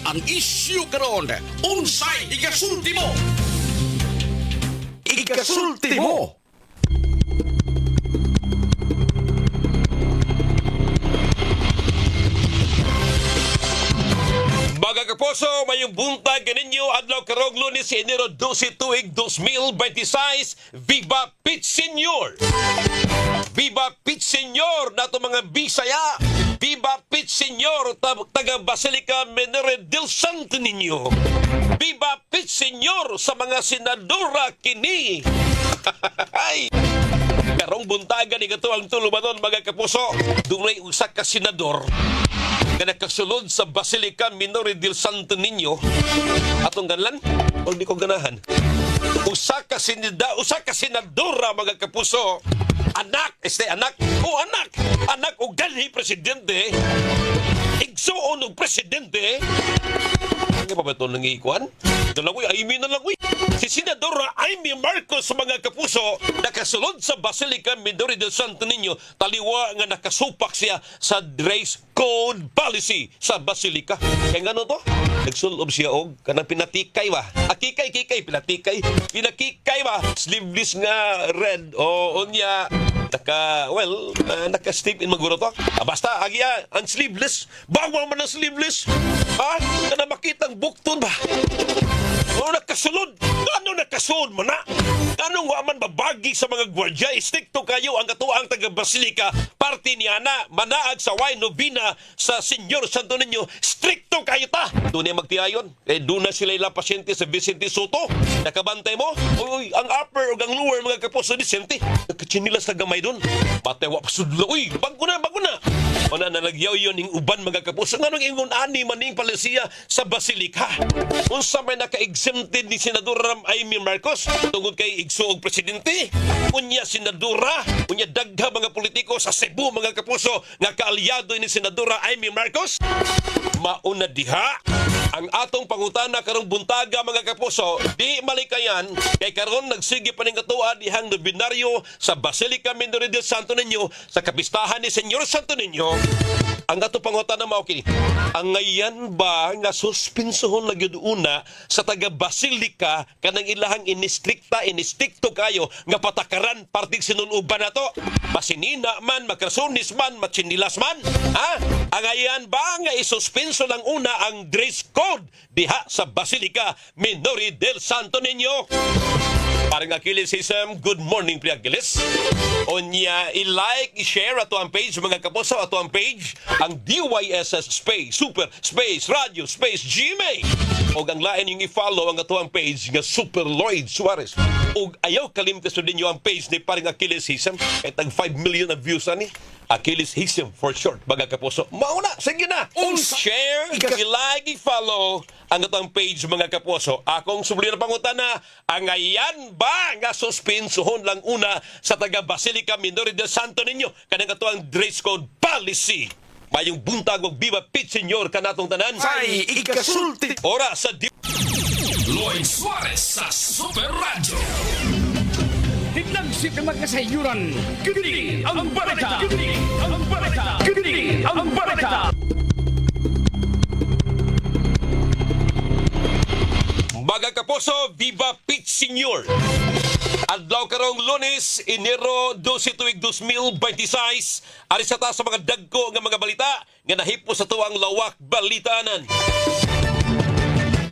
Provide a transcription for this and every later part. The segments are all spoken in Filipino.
ang isyu karon. Unsay ikasulti mo? Ikasulti mo. Mga kaposo, mayong buntag kaninyo adlaw karong Lunes, Enero 12 tuig 2026. Viva Pit Senior! Viva Pit Senior nato mga Bisaya! Viva Pit Senior taga Basilica Menore del Santo Niño! Viva Pit Senior sa mga senadora kini! Ay! Karong buntagan ni kato ang tulumanon mga kaposo. Dunay usa ka senador na nakasulod sa Basilica Menore del Santo Niño. Atong ganlan? O di ko ganahan? Usa ka senadora mga kapuso. Anak o ganhi presidente. Igsuon og presidente. Ano pa ba ito nangikuan? Dalagoy, Aimee na lang, Si Senadora Aimee Marcos mga kapuso nakasulod sa Basilica Menore del Santo Niño taliwa nga nakasupak siya sa dress code policy sa Basilica. Kaya nga to? Nagsulob siya og kanang pinatikay ba? Kikay, pinakikay ba? Sleeveless nga red o unya naka-step in maguro to. Basta, agya, ang sleeveless. Bawal man ang sleeveless. Kana makitang bukton ba? Nakasulod? Ano nakasulod man na? Anong waman babagi sa mga gwardya? Istikto kayo ang katuang taga-Basilica. Party niya na, manaag sa Wine Novena sa Senyor Santo Niño. Stricto kayo ta! Doon niya magtiayon. Doon na sila ilang pasyente sa Vicente Soto. Nakabantay mo? Uy, ang upper o ang lower mga kapuso ni Vicente. Nagkatsinilas na gamay doon. Batewa pa sudlo. Uy, bago na! Mana nalagyaw yun yung uban mga kapuso. Nga nung ingon ani maning palisiya sa Basilica. Unsa may naka-exempted ni Senadora Aimee Marcos tungod kay igsuog presidente. Unya Senadora, unya dagha mga politiko sa Cebu mga kapuso nga kaalyado ni Senadora Aimee Marcos. Mauna diha ang atong pangutana karong buntaga mga kapuso, di malikayan kay karon nagsige pa ning katuwa dihang nobinaryo sa Basilica Menore del Santo Niño sa kapistahan ni Senyor Santo Niño. Ang atong pangutana mao kini, ang ngayan ba nga suspensohon na gyud una sa taga Basilica kanang ilahang inistikto kayo nga patakaran parting sinunuban nato? Masinina man, makrasunis man, matsinilas man. Ang ngayan ba nga isuspenso lang una ang dress code diha sa Basilica Menore del Santo Niño? Parang Achilles Isam, good morning Pri Achilles. Onya, i-like, i-share ato ang page mga kapuso, ato ang page ang DYSS Space Super Space Radio Space GMA. O ang lain yung i-follow ang ato ang page nga Super Lloyd Suarez. O ayaw kalimtas din yung ang page ni parang Achilles Isam kay tag 5 million na views ani. Achilles Hisam for short, mga kapuso. Mauna, sige na! Share, i-like, i-follow ang atong page, mga kapuso. Akong subli na pangutana, ang ngayan ba nga suspensohon lang una sa taga Basilica Menore del Santo Niño kanang atong dress code policy? Mayong buntag og Viva Pit Senior kanatong tanan. Say ikasulti. Ora sa Lloyd Suarez sa Super Radio. Tiglagsip ng magkasayuran. Kini ang balita. Kini ang balita. Mga kapuso, Viva Pit Senior! Adlaw karong Lunes, Enero 12 tuig 2026. Ari sa taas sa mga dagko nga mga balita nga nahipo sa tuwang lawak balitanan.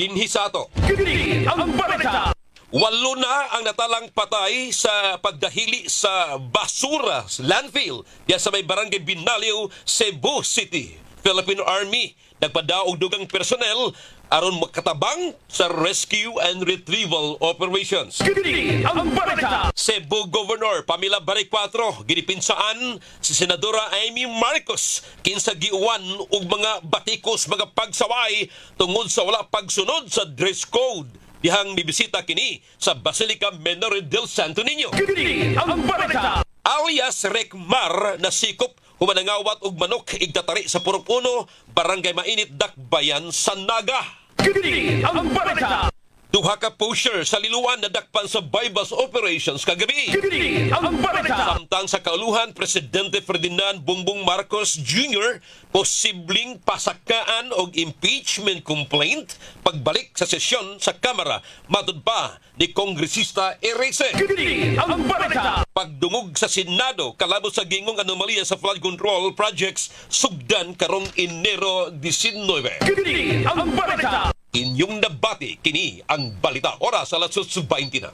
Dinhi sa ato. Kini ang balita. 8 na ang natalang patay sa pagdahili sa basura, landfill, diya sa may barangay Binaliw, Cebu City. Philippine Army nagpadaog dugang personnel aron makatabang sa rescue and retrieval operations. Kini ang balita. Cebu Governor Pamela Bariccuatro ginipinsaan si Senadora Aimee Marcos kinsa giuwan og mga batikos, mga pagsaway tungod sa wala pagsunod sa dress code dihang mibisita kini sa Basilica Menore del Santo Niño. Kini ang balita. Alias Rekmar na sikop humanangawat og manok igtatari sa Purok 1, Barangay Mainit, Dakbayan, San Naga. Kini ang balita. Duha ka pusher sa liluan na dakpan sa bypass operations kagabi. Kini ang balita. Samtang sa kauluhan, Presidente Ferdinand Bongbong Marcos Jr. posibleng pasakaan og impeachment complaint pagbalik sa sesyon sa Kamara matud pa ni Kongresista Erese. Kini ang balita. Pagdungog sa Senado kalabot sa gingong anomalya sa flood control projects sugdan karong Enero 19. Kini ang balita. Inyong nabati kini ang balita. Oras alas 8:20 na.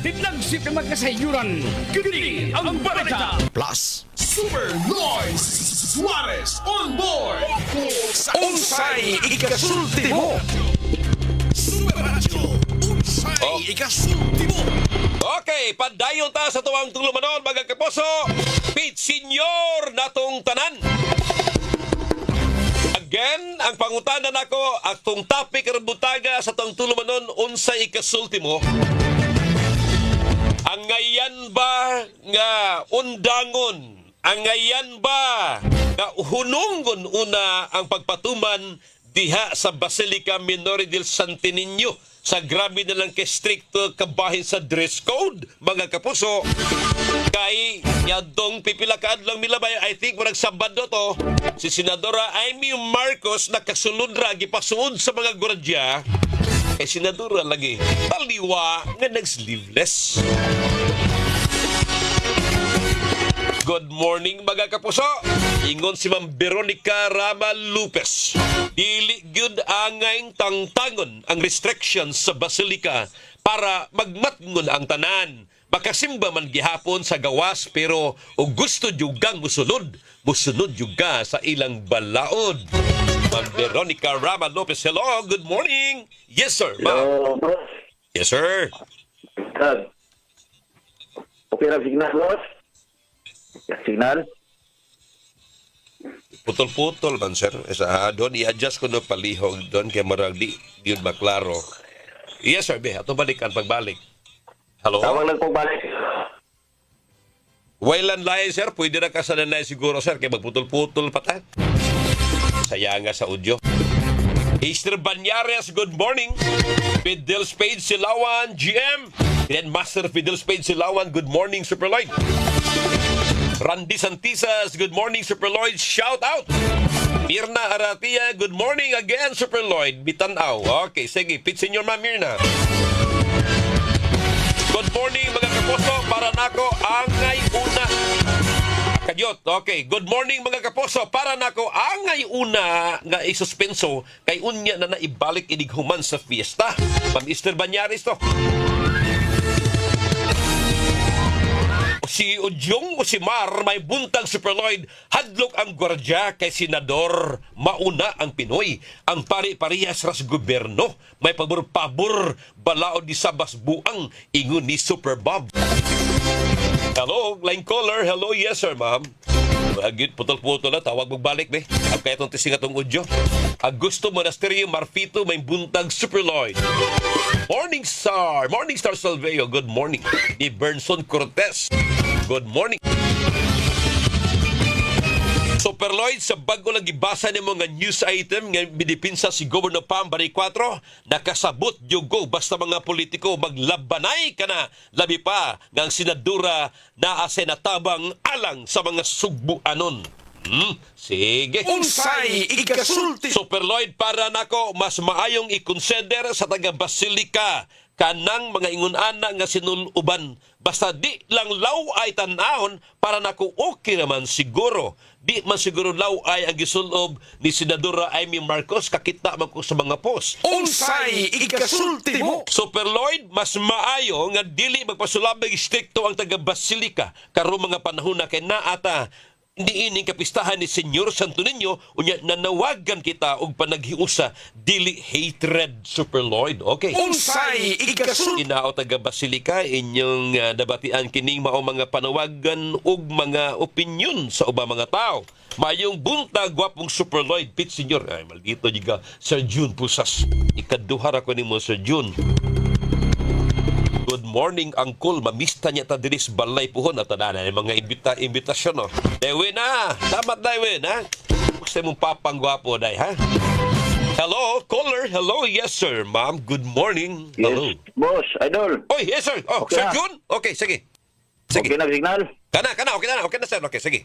Tinlagsip ng magkasayuran. Kini ang balita. Plus, Super Lloyd Suarez on board. unsay ikasulti mo. Super Radio, unsay ikasulti mo. Okay, padayon ta sa tuwang tulumanon mga kaposo. Pit Senior natong tanan. Again, ang pangutanan nako atong topic karong butaga sa tuwang tulumanon unsay ikasulti mo. Ang ngayan ba nga undangon? Ang ngayan ba nga hunungon una ang pagpatuman diha sa Basilica Minore del Santo Niño sa grabe na lang ka-stricto kabahin sa dress code, mga kapuso. Kay yadong pipila ka adlang milabay, I think murag Sabado to, si Senadora Amy Marcos nakasulod ra gipasuod sa mga gwardiya kay Senadora lagi taliwa nga nag-sleeveless. Good morning mga kapuso. Ingon si Ma'am Veronica Rama Lopez. Dili gyud angay tangtangon ang restrictions sa Basilica para magmatngon ang tanan. Makasimba man gihapon sa gawas pero og gusto jugang musunod juga sa ilang balaod. Ma'am Veronica Rama Lopez, hello, good morning. Yes sir, ma'am. Hello, boss. Yes sir. Kag. Okay na signal, boss? Signal? Putol-putol man sir. Doon i-adjust ko no palihog doon kay marag di yun maklaro. Yes sir, be. Ato balikan pagbalik. Hello? Tawag lang pong balik. Wailan lain sir, pwede na kasananay siguro sir kay magputol-putol pa ta. Sayang nga sa audio. Easter Banyares, good morning. Fidel Spade Silawan, GM. Then Master Fidel Spade Silawan, good morning, Super Lloyd. Randy Santisas, good morning, Super Lloyd. Shout out. Mirna Aratia, good morning again, Super Lloyd. Bitanaw. Okay, sige. Pit Senior Ma'am Mirna. Good morning, mga kaposo. Para nako angay una. Kadyot, okay. Good morning mga kaposo. Para nako angay una nga isuspenso kay unya na naibalik inighuman sa fiesta. Ma'am Esther Banyaris to. Si Udyong o si Mar may buntang Super Lloyd. Hadlok ang gwardya kay Senador. Mauna ang Pinoy. Ang pari-parihas ras gobyerno. May pabor-pabor. Balaod di sabas buang. Ingon ni Super Bob. Hello, line caller. Hello, yes sir, ma'am. Agit, putol-putol na. Tawag magbalik, be. Ang kaya itong tising atong udyo. Augusto Monasterio Marfito may buntang Super Lloyd. Morning Star. Morning Star Salveo. Good morning. Ni Bernson Cortez. Good morning. Super Lloyd, sa bago lang gibasa ni mga news item nga binipinsa si Governor Pam Bari 4, nakasabot yugo basta mga politiko maglabanay ka na labi pa ng senadura na asenatabang alang sa mga sugbuanon. Sige. Unsay ikasulti. Super Lloyd, para nako mas maayong i-consider sa taga Basilica kanang mga ingon-ana nga sinuluban. Basta di lang law ay tanahon para nako okay naman siguro. Di man siguro law ay ang gisulob ni Senadora Amy Marcos kakita man ko sa mga post. Unsay ikasulti mo. Super Lloyd, mas maayo nga dili magpasulabay stricto ang taga Basilica karon mga panahon na kay naata hindi ining kapistahan ni Senyor Santo Niño unya nanawagan kita og panaghiusa dili hatred, Super Lloyd. Okay. Unsay ikasulti. Inao taga Basilica inyong nabatian kining mao mga panawagan ug mga opinyon sa ubang mga tao. Mayong buntag gwapong Super Lloyd Pit Senior. Ay maldito jiga Sir June Pusas. Ikaduhar ako nimo Sir June. Good morning, Uncle. Mamista niya ta diris balay puhon at tananan mga imbitasyon, no? Dewe na! Damat, Dewe, ha? Gusto mong papang gwapo, day, ha? Hello, caller. Hello, yes sir, ma'am. Good morning. Hello. Yes, boss, idol. Oy, yes sir. Oh, Okay Sir na. Jun? Okay, sige. Sige. Okay na signal. Kana, okay na sir. Okay, sige.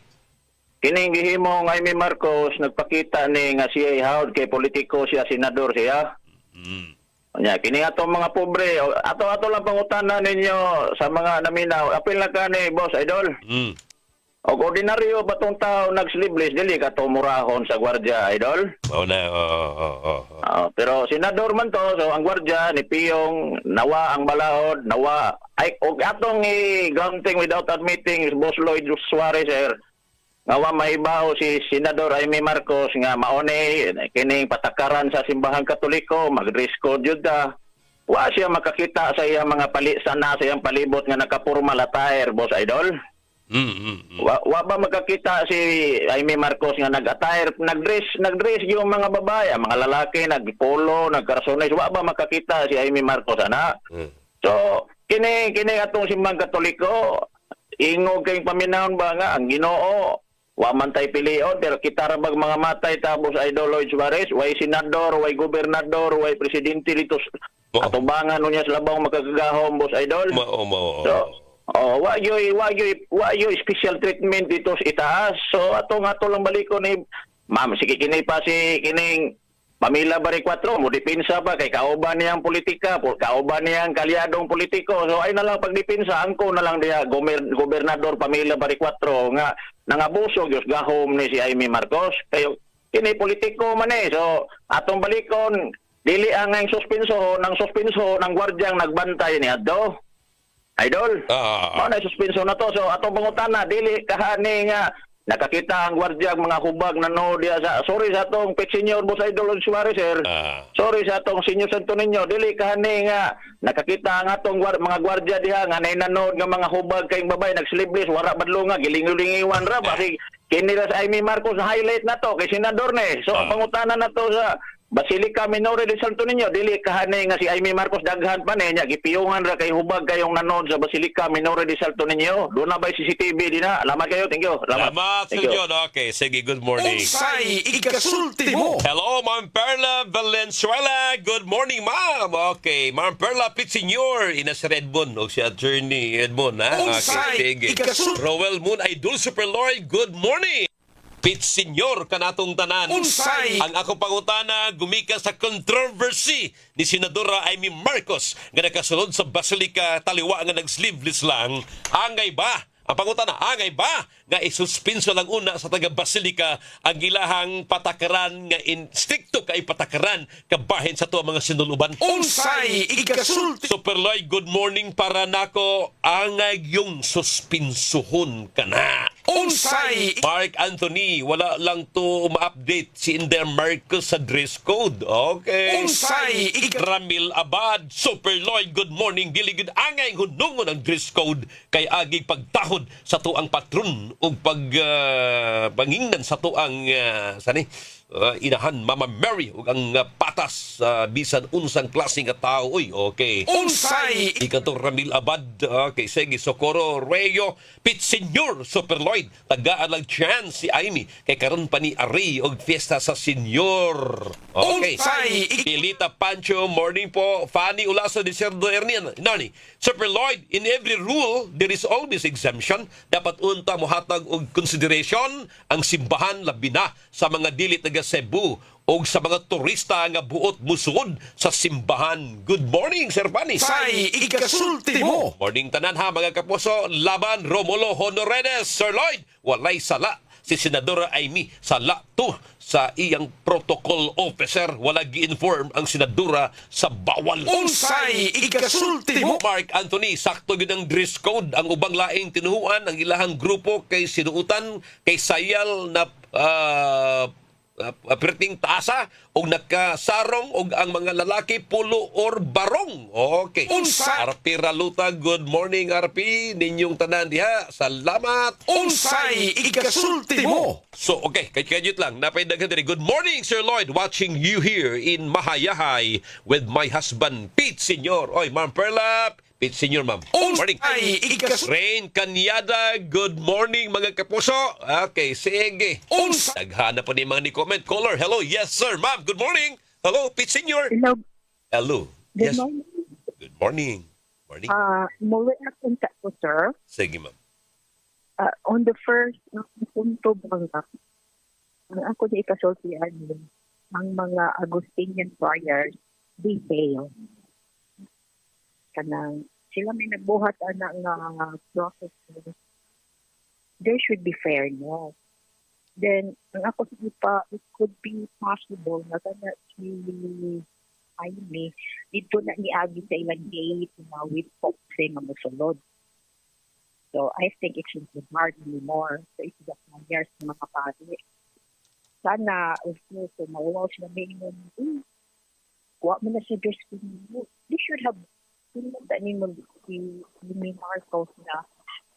Kining gihimo nga Amy Marcos nagpakita ni nga siya hawd kay politiko siya, senador siya. Nya kini ato mga pobre, ato lang pangutana ninyo sa mga naminaw. Apil na kani boss idol. Og ordinaryo batong tao nag-sleeveless dili ka to murahon sa gwardiya idol. Oo na. Pero senador man to, so ang gwardiya ni Piyong nawa ang balahod, nawa ay og atong i-granting without admitting Boss Lloyd Suarez sir. Nga maibaw si Senador Amy Marcos nga maone kining patakaran sa simbahan Katoliko, mag-dress code jud ta. Wa siya makakita sa iyang mga sana sa iyang palibot nga naka-formal attire, boss idol. Wa ba makakita si Amy Marcos nga nag-attire, nag-dress yung mga babae, mga lalaki nag-polo, nag-karsones, wa ba makakita si Amy Marcos ana? So kini atong simbang Katoliko ingog kay paminahon ba nga ang Ginoo wa man tay pilion pero kita ra bag mga matay tapos Idol Lloyd Suarez way senador way gobernador way presidente dito atubangan niya sa labaw makagagahom boss Idol. So wa yoy special treatment dito sa itaas. So ato lang baliko ni ma'am sige kini pa si kining Pamila Bari 4 mo dipinsa pa kay kauban niyang politika, kauban niyang kalyadong politiko. So ay na lang pagdipinsa angko na lang diya gobernador Pamila Bari 4 nga nangabuso gyud gahom ni si Amy Marcos. Kayo kini politiko man So atong balikon dili ang suspenso ng gwardyang nagbantay ni adto. Idol. Mao na suspenso na to. So atong pangutana dili kahani nga nakakita ang gwardiya mga hubag na no diya sa sorry sa atong pet senior boss Idol Suarez sir. Sorry sa atong senior Santo Niño dili kahani nga nakakita ang atong mga gwardiya diha nga nainanod nga mga hubag kay babay nag-sleeveless wara badlonga gilingulingiwan ra basi kini ra sa Amy Marcos highlight na to kay senador ni. So ang pangutana na to sa Basilica Minore de Santo Niño dili kahani nga si Amy Marcos daghan pa niya gipiyungan ra kay hubag kayong nanod sa Basilica Minore de Santo Niño. Doon na ba CCTV din na? Salamat kayo. Thank you. Salamat Sir John. Okay, sige, good morning. Unsay ikasulti mo. Hello, Ma'am Perla Valenzuela. Good morning, ma'am. Okay, Ma'am Perla Pitsenyor, ina si Redmond o si Attorney Edmond, ha? Unsay sige. ikasulti. Rowell Moon Idol Superlord, good morning. Pitsenyor kanatong tanan. Unsay ang ako pangutana gumika sa controversy ni Senadora Amy Marcos nga nakasulod sa Basilica Taliwa nga nag-sleeveless lang. Angay ba? Ang pangutana, angay ba nga isuspenso lang una sa taga Basilica ang ilahang patakaran nga instrikto kay patakaran kabahin sa tuwa mga sinuluban? Unsay ikasulti. Superloy, good morning para nako angay yung suspensuhon ka na. Unsay Mark Anthony, wala lang to ma-update si Inder Marcos sa dress code. Okay. Unsay Ramil Abad, Super Lloyd, good morning. Dili gud angay hunungon ang dress code kay agig pagtahod sa tuang patron ug pangingnan sa tuang inahan Mama Mary ug ang patas bisan unsang klase nga tao. Uy, okay. Unsay Ikato Ramil Abad, okay, sige, Socorro Reo, Pitsenyor, Super Lloyd, tagaan lang chance si Amy, kay karon pa ni Ari, og fiesta sa senyor. Okay. Unsay Pilita Pancho, morning po. Fanny Ulaso de Cerdo Ernian. Nani, Super Lloyd, in every rule, there is always exemption. Dapat unta mohatag og consideration ang simbahan labi na sa mga dili taga Cebu o sa mga turista nga buot musuod sa simbahan. Good morning, Sir Fanny. Unsay ikasulti mo. Morning tanan ha, mga kapuso. Laban Romulo Honoredes. Sir Lloyd, walay sala si Senadora Amy sa lato sa iyang protocol officer. Wala gi-inform ang senadora sa bawal. Unsay ikasulti mo. Mark Anthony, sakto yun ang dress code. Ang ubang laing tinuhuan, ang ilahang grupo kay sinuutan, kay sayal na perting tasa o nagkasarong o ang mga lalaki pulo or barong. Okay. Unsay Arpi Raluta, good morning Arpi. Ninyong tanan diha. Salamat. Unsay ikasulti mo. So, okay, kayut lang. Napaydagan diri. Good morning, Sir Lloyd. Watching you here in Mahayahay with my husband, Pete Senior. Oy, Ma'am Perla. Pete Senior, ma'am. Morning. Unsay ikasulti. Rain Kanyada, good morning mga kapuso. Okay, sige. Unsay Naghana pa ni mga ni comment. Caller, hello. Yes, sir, ma'am. Good morning. Hello, Pete Senior. Hello, Hello. good Yes. morning. Good morning. Morning. Mo-react ko, sir. Sige, ma'am. On the first punto bangga, ang ako na ikasultihan ang mga Augustinian friars, they fail. Kanang sila may nagbuhat na process. There should be fairness. Then, ang ako sige pa, it could be possible na kana si Jaime, dito na niagi sa ilang gate na with focusing ang musulod. So, I think it should be hardly more sa isa sa years ng mga pari. Sana, of course, kung mawaw sila minimum, kuha mo na sa dress ko mo. They should have, pinunta ni mo si Marcos na,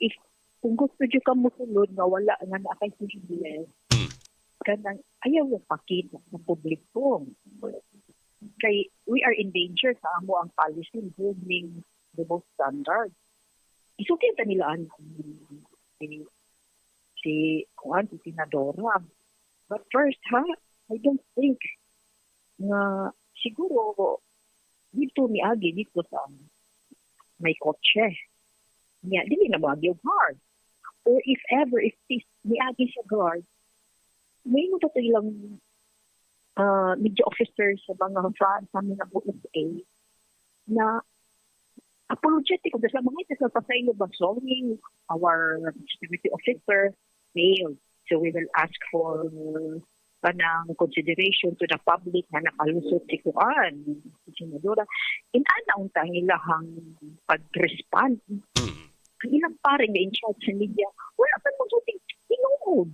if kung gusto nyo ka musulod nga wala nga na kay Pilipinas, kanang ayaw yung pakita ng publiko. Kay we are in danger sa amo ang policy holding the most standard. Isukin ta nila si Senadora. But first, I don't think na siguro dito miagi dito sa may kotse. Niya, dili na mag yung guard. Or if ever, if this miagi sa guard, may mo to ilang media officers sa mga France sa mga USA na apologetic of sa mga ito sa pasaylo ba solving our security officer failed. So we will ask for kanang consideration to the public na nakalusot si Kuan, si Senadora. Inaanaon ta ilahang pag-respond. Ang ilang paring na in charge sa media, wala pa mong suting tinuod.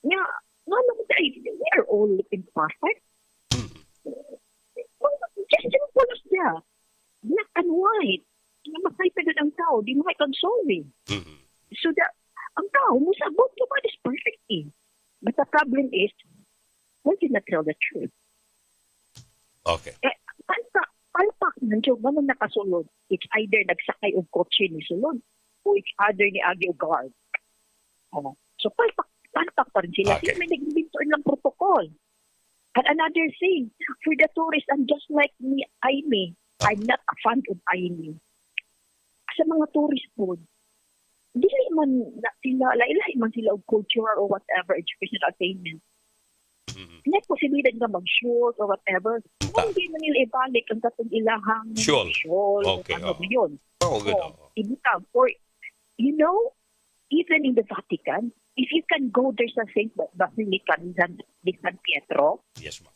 Nga, we are all imperfect. Just simple as that. Black and white. Namatay pa ang tao, di mo solving. So that, ang tao, musabot naman is perfectly. But the problem is, we cannot tell the truth. Okay. Palpak nandiyo, manong nakasulod. It's either nagsakay o kotse ni sulod o it's either ni Agio Guard. So palpak pa rin sila. Okay. Sila may nag-inventor ng protocol. And another thing, for the tourists, and just like me, Jaime, I'm not a fan of Jaime. Sa mga tourist po, dili man na sila, lailay man sila of culture or whatever, educational attainment. Hindi posibilidad na mag-short or whatever. Hindi man nila ibalik ang katong ilahang Shawl. Okay, ano ba yun. Oh, good. Ibutang. Or, you know, even in the Vatican, if you can go there sa St. Basilica de San Pietro, Yes, ma'am.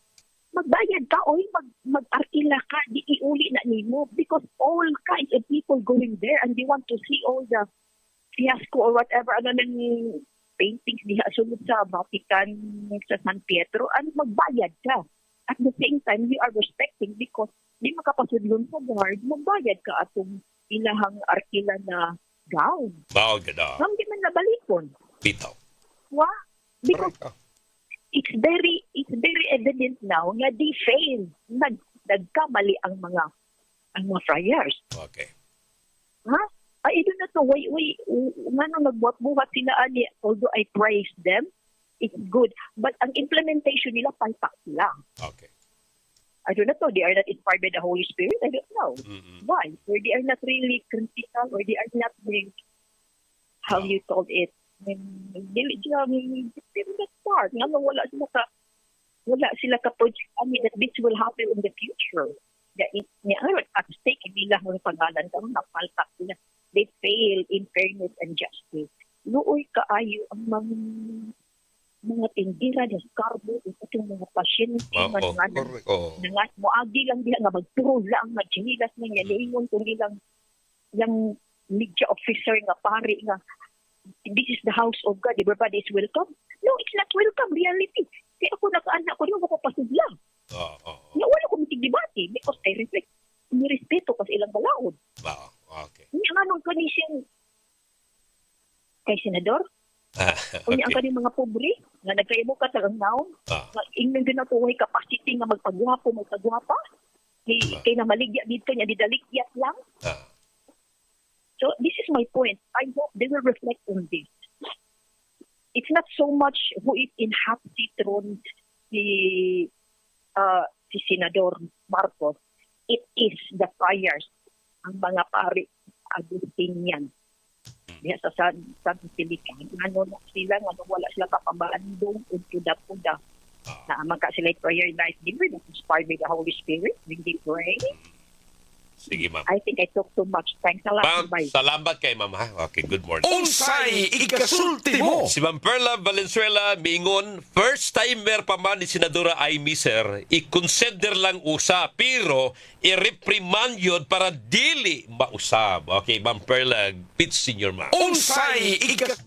magbayad ka o mag-arkila ka, di iuli na nimo because all kinds of people going there and they want to see all the fiasco or whatever, ano nang paintings diha sulod sa Vatican sa San Pietro, and magbayad ka. At the same time, you are respecting because di makapasudlon sa guard, magbayad ka atong ilahang arkila na gown. Bao gada. Nang di man nabalikon. Bitaw. Wa? Because Correct. it's very evident now na they fail. Nagkamali ang mga friars. Okay. Ha? I don't know why nagbuhat-buhat sila ani, although I praise them, it's good. But ang implementation nila palpak sila. Okay. I don't know, they are not inspired by the Holy Spirit. I don't know. Why? Or they are not really critical, or they are not being, how you call it, dili not smart. Nga wala sila ka-project that this will happen in the future. At stake nila ang pangalan kung napalpak sila. They fail in fairness and justice. Luoy kaayo ang mga tindira ng carbo at itong mga pasyente Correct. moagi lang diha nga magturo lang nga chinilas na niya niingon kung ilang yung media officer nga pari nga this is the house of God, everybody is welcome. No, it's not welcome reality. Kaya ako nakaanak ko rin ako pasudla. Wala ko mitigdibati because I reflect nirespeto kasi ilang balaod. Okay. Nga nung kanisyan kay Senador, Okay. ang kaning mga pobre, nga nagkayamo ka talang naon, nga ingnan din na tuway capacity nga magpagwapo, magpagwapa, kay na maligya dito niya, didalikyat lang. So this is my point. I hope they will reflect on this. It's not so much who is in hot seat throne, si si Senador Marcos, it is the friars, ang mga pari Agustinian. Diya sa San Basilica. Ano na sila, ano wala sila kapabandong o tuda-tuda. Na magka sila prayer life giver, that's inspired by the Holy Spirit when they pray. Sige, ma'am. I think I talk too much. Thanks a lot. Ma'am, Bye. salamat kay ma'am, ha? Okay, good morning. Unsay ikasulti mo. Si Ma'am Perla Valenzuela mingon, first timer pa man ni Senadora Amy, sir, i-consider lang usab, pero i-reprimand yun para dili mausab. Okay, Ma'am Perla, pitch senior ma'am. Unsay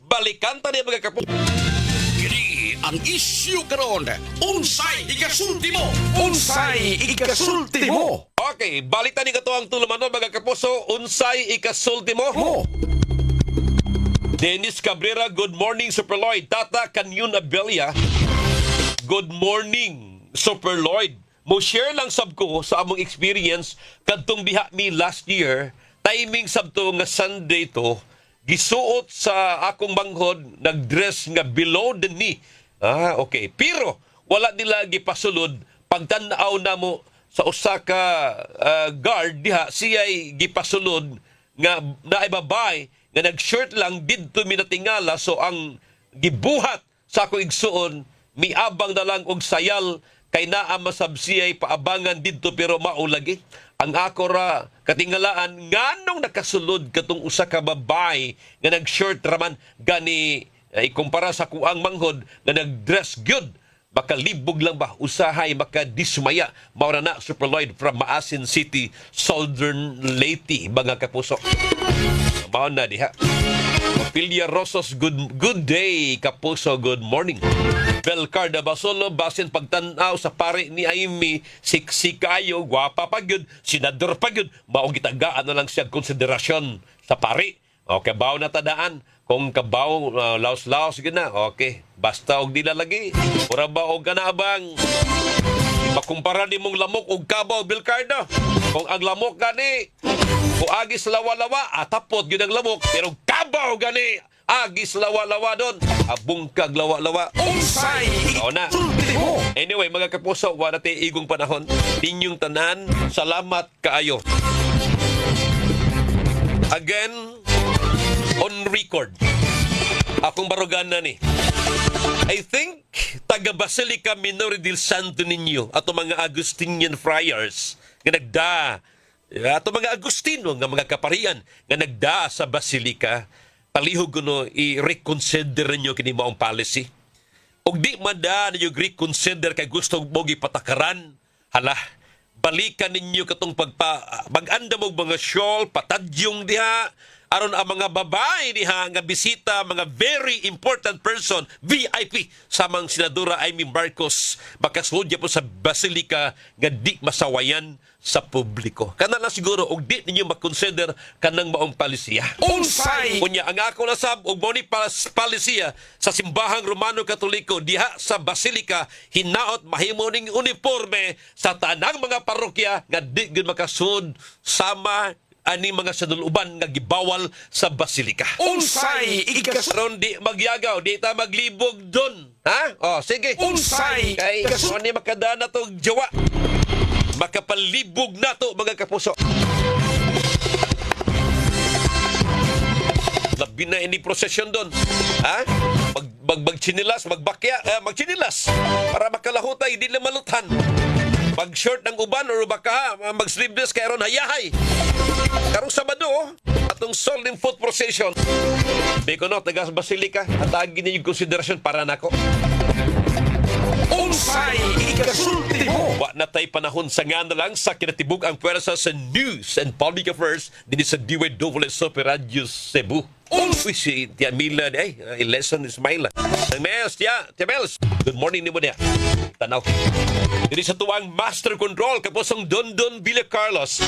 Balikan ta niya mga kapo. Kini ang isyu karon. Unsay ikasulti mo. Unsay ikasulti mo. Okay, balitan ni kato ang tulumanon mga kapuso, unsay ikasulti mo. Dennis Cabrera, good morning Super Lloyd. Tata Kanyun Abelia, good morning Super Lloyd. Mo share lang sab ko sa among experience kadtong diha mi last year, timing sabto nga Sunday to, gisuot sa akong manghod, nagdress nga below the knee. Okay. Pero wala nila gipasulod pagtan-aw na mo sa usa ka guard diha, siya'y gipasulod nga naibabay nga nag-shirt lang didto minatingala, so ang gibuhat sa ako igsuon miabang na lang og sayal kay naa masab siya'y paabangan didto pero maulagi. Ang ako ra katingalaan nganong nakasulod katong usa ka babay nga nag-shirt raman gani ikumpara sa kuang manghod nga nag-dress good. Makalibog lang ba? Usahay makadismaya. Maura na, Super Lloyd from Maasin City, Southern Leyte, mga kapuso. Maura na diha. Ophelia Rosos, good day, kapuso, good morning. Belcarda Basolo, basin pagtanaw sa pare ni Amy, siksi kayo, gwapa pa gyud, senador pa gyud, maong gitagaan na lang siya konsiderasyon sa pare. Okay, baw na tadaan. Kung kabaw, laos-laos gina, okay. Basta og dila lagi. Pura ba og kanabang. Makumpara ni mong lamok og kabaw, Belcarda. Kung ang lamok gani, kung agis lawa-lawa, tapot yun ang lamok. Pero kabaw gani, agis lawa-lawa doon. Abungkag lawa-lawa. Unsay na. Anyway, mga kapuso, wala tayo igong panahon. Ninyong tanan, salamat kaayo. Again, on record, akong barugan na ni. I think taga Basilica Minor del Santo Niño ato mga Agustinian friars nga nagda, ato mga Agustino nga mga kaparian nga nagda sa Basilica, palihog kuno i-reconsider ninyo kini maong policy. Og di man da ninyo reconsider kay gusto mo gipatakaran, hala, balikan ninyo katong mag-anda mo mga shawl, patadyong diha, aron ang mga babae diha nga bisita, mga very important person, VIP, samang Senadora Amy Marcos, makasulod po sa Basilica nga di masawayan sa publiko. Kana na siguro, og di ninyo makonsider kanang maong palisiya. Unsay Kunya, ang ako nasab, og mo ni palisiya sa simbahang Romano Katoliko, diha sa Basilica, hinaot mahimo ning uniforme sa tanang mga parokya nga di gyud makasunod sama ani mga saduluban nga gibawal sa Basilica. Unsay Karon di magyagaw, di ta maglibog doon. Ha? Oh, sige. Unsay Kay ani makadana to jawa. Makapalibog na to, mga kapuso. Labi na ini prosesyon doon. Ha? Magchinilas, magbakya, magchinilas para makalahutay, di na maluthan. Mag-short ng uban or baka mag-sleeveless kay aron hayahay. Karong Sabado, atong solemn foot procession. Biko no, taga Basilica, at agin niyo konsiderasyon para nako. Unsay ikasulti mo. Wa na tay panahon sa nga na lang sa kinatibuk ang pwersa sa News and Public Affairs din sa DWS Super Radio Cebu. Uy, si Tia Mila, lesson is Myla. Ang Mels, Tia Mels, good morning ni mo niya. Tanaw. Dili sa tuwang Master Control, kaposong Dondon Villa Carlos.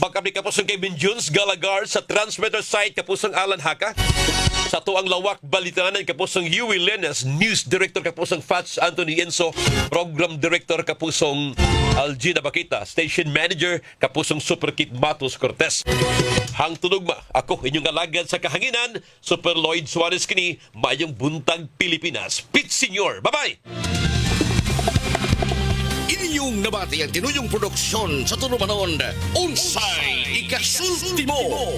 Magkabli kaposong Kevin Jones Galagar sa transmitter site, kaposong Alan Haka. Sa tuwang Lawak Balitanan, kaposong Yui Lenas, News Director kaposong Fats Anthony Enzo, Program Director kapusong Algina Bakita, Station Manager kapusong Super Kit Matos Cortez. Hang tunugma, ako inyong alagad sa kahanginan, Super Lloyd Suarez kini, mayong buntag Pilipinas. Pit Senior, bye-bye! Iyong nabati ang tinuyong produksyon sa Tulumanon. Unsay ikasulti mo?